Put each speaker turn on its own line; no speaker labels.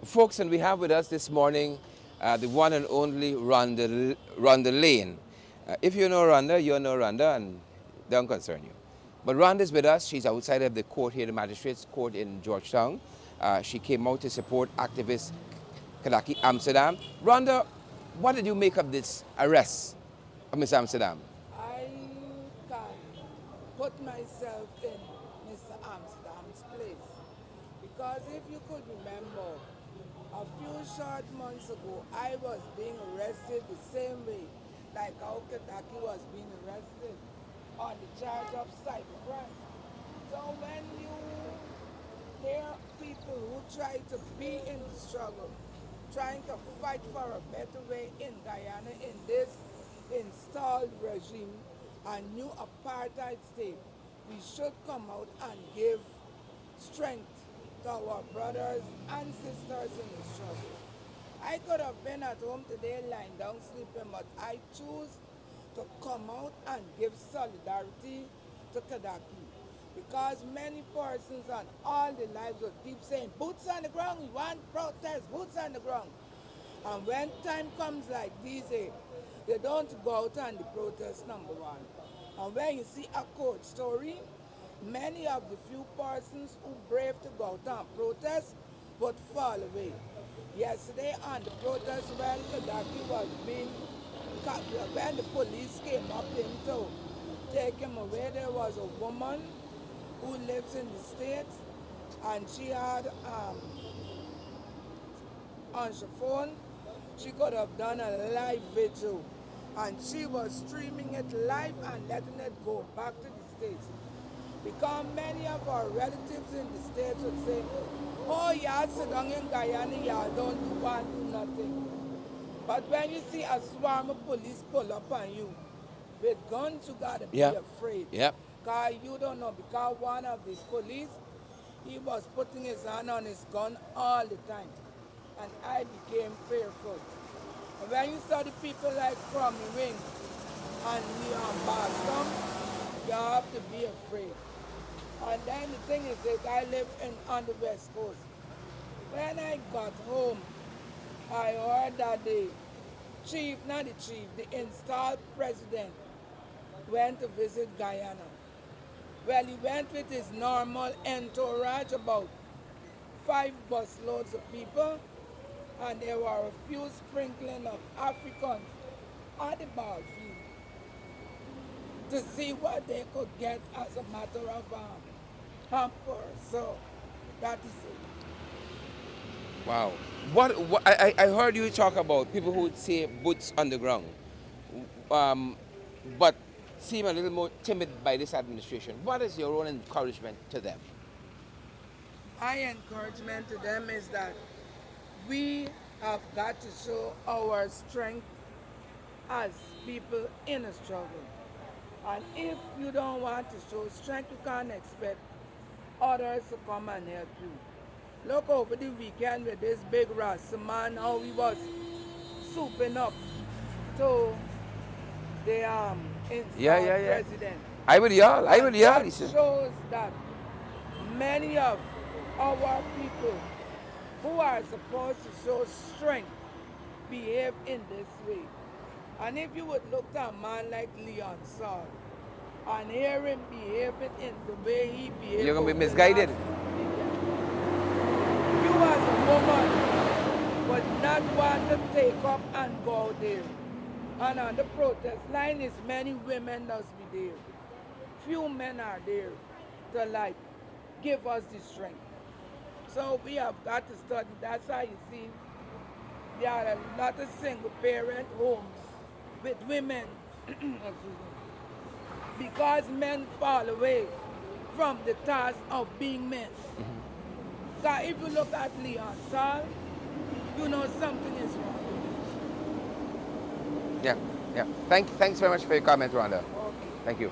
Folks, and we have with us this morning the one and only Rhonda Layne. If you know Rhonda, you know Rhonda, and don't concern you. But Rhonda is with us. She's outside of the court here, the magistrate's court in Georgetown. She came out to support activist Kadaki Amsterdam. Rhonda, what did you make of this arrest of Miss Amsterdam?
I can put myself in Mr. Amsterdam's place because if you could remember, a few short months ago, I was being arrested the same way like how Kadaki was being arrested on the charge of cybercrime. So when you hear people who try to be in the struggle, trying to fight for a better way in Guyana in this installed regime and new apartheid state, we should come out and give strength to our brothers and sisters in the struggle. I could have been at home today lying down sleeping, but I choose to come out and give solidarity to Kadaki. Because many persons and all the lives will keep saying, boots on the ground, we want protest, boots on the ground. And when time comes like these, they don't go out and the protest, number one. And when you see a court story, many of the few persons who brave to go out and protest would fall away. Yesterday on the protest when Kadaki was being when the police came up him to take him away, there was a woman who lives in the States and she had on her phone, she could have done a live video and she was streaming it live and letting it go back to the States. Because many of our relatives in the States would say, oh, y'all sit down in Guyana, y'all don't do nothing. But when you see a swarm of police pull up on you with guns, you gotta be
Yeah.
afraid.
Yep.
Because you don't know, because one of these police, he was putting his hand on his gun all the time. And I became fearful. And when you saw the people like from Ring and Leon Boston, you have to be afraid. And then the thing is that I live on the West Coast. When I got home, I heard that the chief, not the chief, the installed president went to visit Guyana. Well, he went with his normal entourage, about 5 busloads of people, and there were a few sprinkling of Africans at the ball field to see what they could get as a matter of hamper. So that is it.
Wow. I heard you talk about people who would say boots on the ground, um, but seem a little more timid by this administration. What is your own encouragement to them?
My encouragement to them is that we have got to show our strength as people in a struggle. And if you don't want to show strength, you can't expect others to come and help you. Look over the weekend with this big Rasta man, how he was souping up to the
Yeah,
installed
yeah, yeah.
president.
I will yell. I will
And
yell.
that
He said,
shows that many of our people who are supposed to show strength behave in this way. And if you would look at a man like Leon Saul and hear him behaving in the way he
you're
behaved
gonna be
over the last
misguided.
weekend, you as a woman would not want to take up and go there. And on the protest line is many women must be there. Few men are there to like give us the strength. So we have got to study. That's why you see there are a lot of single parent homes with women because men fall away from the task of being men. Because if you look at Leon Saul, you know something is wrong with
Yeah, yeah. Thanks very much for your comment, Rhonda.
him. Okay.
Thank you.